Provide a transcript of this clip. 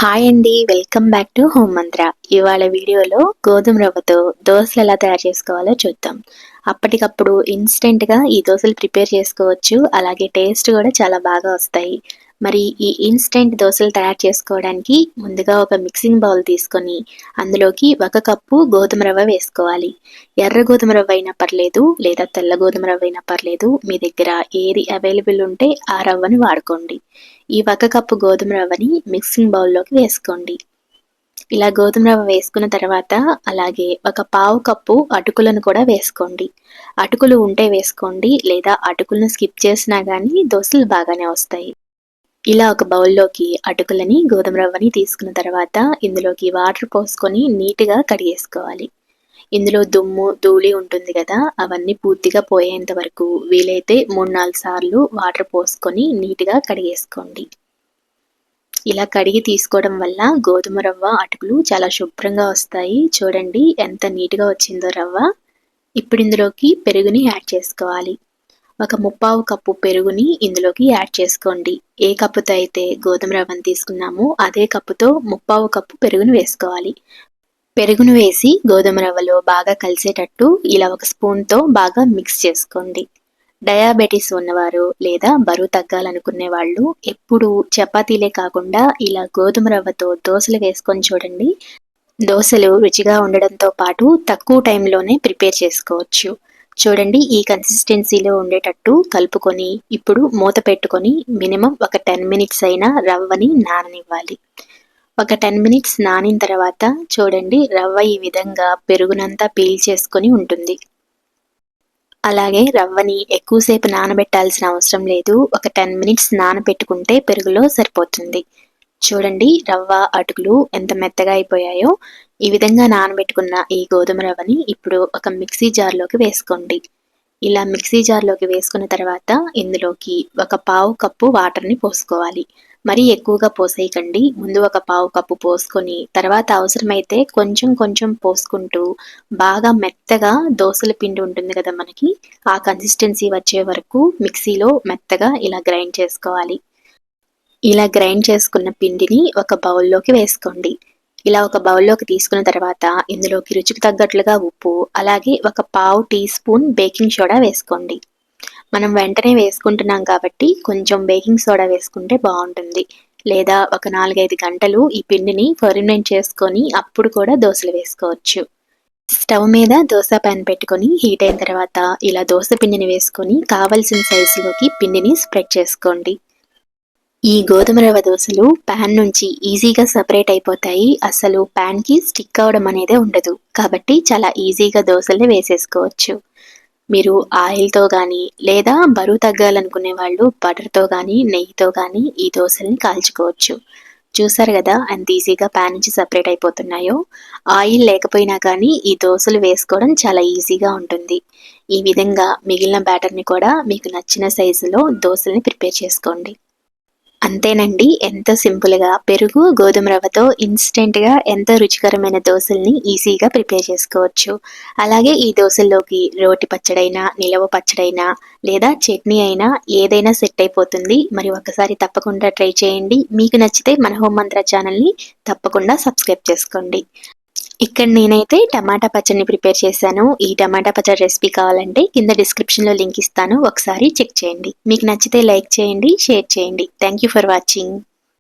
Hi అండి, welcome back to home మంత్ర. ఇవాళ వీడియోలో గోధుమ రవ్వతో దోశలు ఎలా తయారు చేసుకోవాలో చూద్దాం. అప్పటికప్పుడు ఇన్స్టెంట్గా ఈ దోశలు ప్రిపేర్ చేసుకోవచ్చు, అలాగే టేస్ట్ కూడా చాలా బాగా వస్తాయి. మరి ఈ ఇన్స్టెంట్ దోశలు తయారు చేసుకోవడానికి ముందుగా ఒక మిక్సింగ్ బౌల్ తీసుకొని అందులోకి 1 కప్పు గోధుమ రవ్వ వేసుకోవాలి. ఎర్ర గోధుమ రవ్వ అయినా పర్లేదు, లేదా తెల్ల గోధుమ రవ్వ అయినా పర్లేదు, మీ దగ్గర ఏది అవైలబుల్ ఉంటే ఆ రవ్వని వాడుకోండి. ఈ 1 కప్పు గోధుమ రవ్వని మిక్సింగ్ బౌల్లోకి వేసుకోండి. ఇలా గోధుమ రవ్వ వేసుకున్న తర్వాత అలాగే 1/4 కప్పు అటుకులను కూడా వేసుకోండి. అటుకులు ఉంటే వేసుకోండి, లేదా అటుకులను స్కిప్ చేసినా కానీ దోశలు బాగానే వస్తాయి. ఇలా ఒక బౌల్లోకి అటుకులని గోధుమ రవ్వని తీసుకున్న తర్వాత ఇందులోకి వాటర్ పోసుకొని నీట్గా కడిగేసుకోవాలి. ఇందులో దుమ్ము ధూళి ఉంటుంది కదా, అవన్నీ పూర్తిగా పోయేంత వరకు వీలైతే 3-4 సార్లు వాటర్ పోసుకొని నీట్గా కడిగేసుకోండి. ఇలా కడిగి తీసుకోవడం వల్ల గోధుమ రవ్వ అటుకులు చాలా శుభ్రంగా వస్తాయి. చూడండి ఎంత నీట్గా వచ్చిందో రవ్వ. ఇప్పుడు ఇందులోకి పెరుగుని యాడ్ చేసుకోవాలి. 1/3 కప్పు పెరుగుని ఇందులోకి యాడ్ చేసుకోండి. ఏ కప్పుతో అయితే గోధుమ రవ్వను తీసుకున్నామో అదే కప్పుతో 3/4 కప్పు పెరుగుని వేసుకోవాలి. పెరుగును వేసి గోధుమ రవ్వలో బాగా కలిసేటట్టు ఇలా ఒక స్పూన్తో బాగా మిక్స్ చేసుకోండి. డయాబెటీస్ ఉన్నవారు లేదా బరువు తగ్గాలనుకునే వాళ్ళు ఎప్పుడు చపాతీలే కాకుండా ఇలా గోధుమ రవ్వతో దోశలు వేసుకొని చూడండి. దోశలు రుచిగా ఉండడంతో పాటు తక్కువ టైంలోనే ప్రిపేర్ చేసుకోవచ్చు. చూడండి ఈ కన్సిస్టెన్సీలో ఉండేటట్టు కలుపుకొని ఇప్పుడు మూత పెట్టుకొని మినిమం ఒక 10 మినిట్స్ అయినా రవ్వని నాననివ్వాలి. ఒక 10 మినిట్స్ నానిన తర్వాత చూడండి రవ్వ ఈ విధంగా పెరుగునంతా పీల్చేసుకొని ఉంటుంది. అలాగే రవ్వని ఎక్కువసేపు నానబెట్టాల్సిన అవసరం లేదు. ఒక 10 మినిట్స్ నానబెట్టుకుంటే పెరుగులో సరిపోతుంది. చూడండి రవ్వ అటుకులు ఎంత మెత్తగా అయిపోయాయో. ఈ విధంగా నానబెట్టుకున్న ఈ గోధుమ రవ్వని ఇప్పుడు ఒక మిక్సీ జార్లోకి వేసుకోండి. ఇలా మిక్సీ జార్లోకి వేసుకున్న తర్వాత ఇందులోకి 1/4 కప్పు వాటర్ని పోసుకోవాలి. మరీ ఎక్కువగా పోసేయకండి. ముందు 1/4 కప్పు పోసుకొని తర్వాత అవసరమైతే కొంచెం కొంచెం పోసుకుంటూ బాగా మెత్తగా దోసల పిండి ఉంటుంది కదా మనకి, ఆ కన్సిస్టెన్సీ వచ్చే వరకు మిక్సీలో మెత్తగా ఇలా గ్రైండ్ చేసుకోవాలి. ఇలా గ్రైండ్ చేసుకున్న పిండిని ఒక బౌల్లోకి వేసుకోండి. ఇలా ఒక బౌల్లోకి తీసుకున్న తర్వాత ఇందులోకి రుచికి తగ్గట్లుగా ఉప్పు, అలాగే 1/4 టీ స్పూన్ బేకింగ్ సోడా వేసుకోండి. మనం వెంటనే వేసుకుంటున్నాం కాబట్టి కొంచెం బేకింగ్ సోడా వేసుకుంటే బాగుంటుంది. లేదా ఒక 4-5 గంటలు ఈ పిండిని ఫెర్మెంట్ చేసుకొని అప్పుడు కూడా దోశలు వేసుకోవచ్చు. స్టవ్ మీద దోశ పాన్ పెట్టుకొని హీట్ అయిన తర్వాత ఇలా దోశ పిండిని వేసుకొని కావలసిన సైజులోకి పిండిని స్ప్రెడ్ చేసుకోండి. ఈ గోధుమ రవ్వ దోశలు ప్యాన్ నుంచి ఈజీగా సపరేట్ అయిపోతాయి. అసలు ప్యాన్కి స్టిక్ అవడం అనేదే ఉండదు. కాబట్టి చాలా ఈజీగా దోశల్ని వేసేసుకోవచ్చు. మీరు ఆయిల్తో కానీ లేదా బరువు తగ్గాలనుకునే వాళ్ళు బటర్తో కానీ నెయ్యితో కానీ ఈ దోశల్ని కాల్చుకోవచ్చు. చూసారు కదా ఎంత ఈజీగా ప్యాన్ నుంచి సపరేట్ అయిపోతున్నాయో. ఆయిల్ లేకపోయినా కానీ ఈ దోశలు వేసుకోవడం చాలా ఈజీగా ఉంటుంది. ఈ విధంగా మిగిలిన బ్యాటర్ని కూడా మీకు నచ్చిన సైజులో దోశల్ని ప్రిపేర్ చేసుకోండి. అంతేనండి, ఎంతో సింపుల్గా పెరుగు గోధుమ రవ్వతో ఇన్స్టెంట్గా ఎంతో రుచికరమైన దోశల్ని ఈజీగా ప్రిపేర్ చేసుకోవచ్చు. అలాగే ఈ దోశల్లోకి రోటి పచ్చడైనా నిలవ పచ్చడైనా లేదా చట్నీ అయినా ఏదైనా సెట్ అయిపోతుంది. మరి ఒకసారి తప్పకుండా ట్రై చేయండి. మీకు నచ్చితే మన హోమ్ మంత్ర ఛానల్ని తప్పకుండా సబ్స్క్రైబ్ చేసుకోండి. ఇక్కడ నేనైతే టమాటా పచ్చడిని ప్రిపేర్ చేశాను. ఈ టమాటా పచ్చడి రెసిపీ కావాలంటే కింద డిస్క్రిప్షన్లో లింక్ ఇస్తాను, ఒకసారి చెక్ చేయండి. మీకు నచ్చితే లైక్ చేయండి, షేర్ చేయండి. Thank you for watching.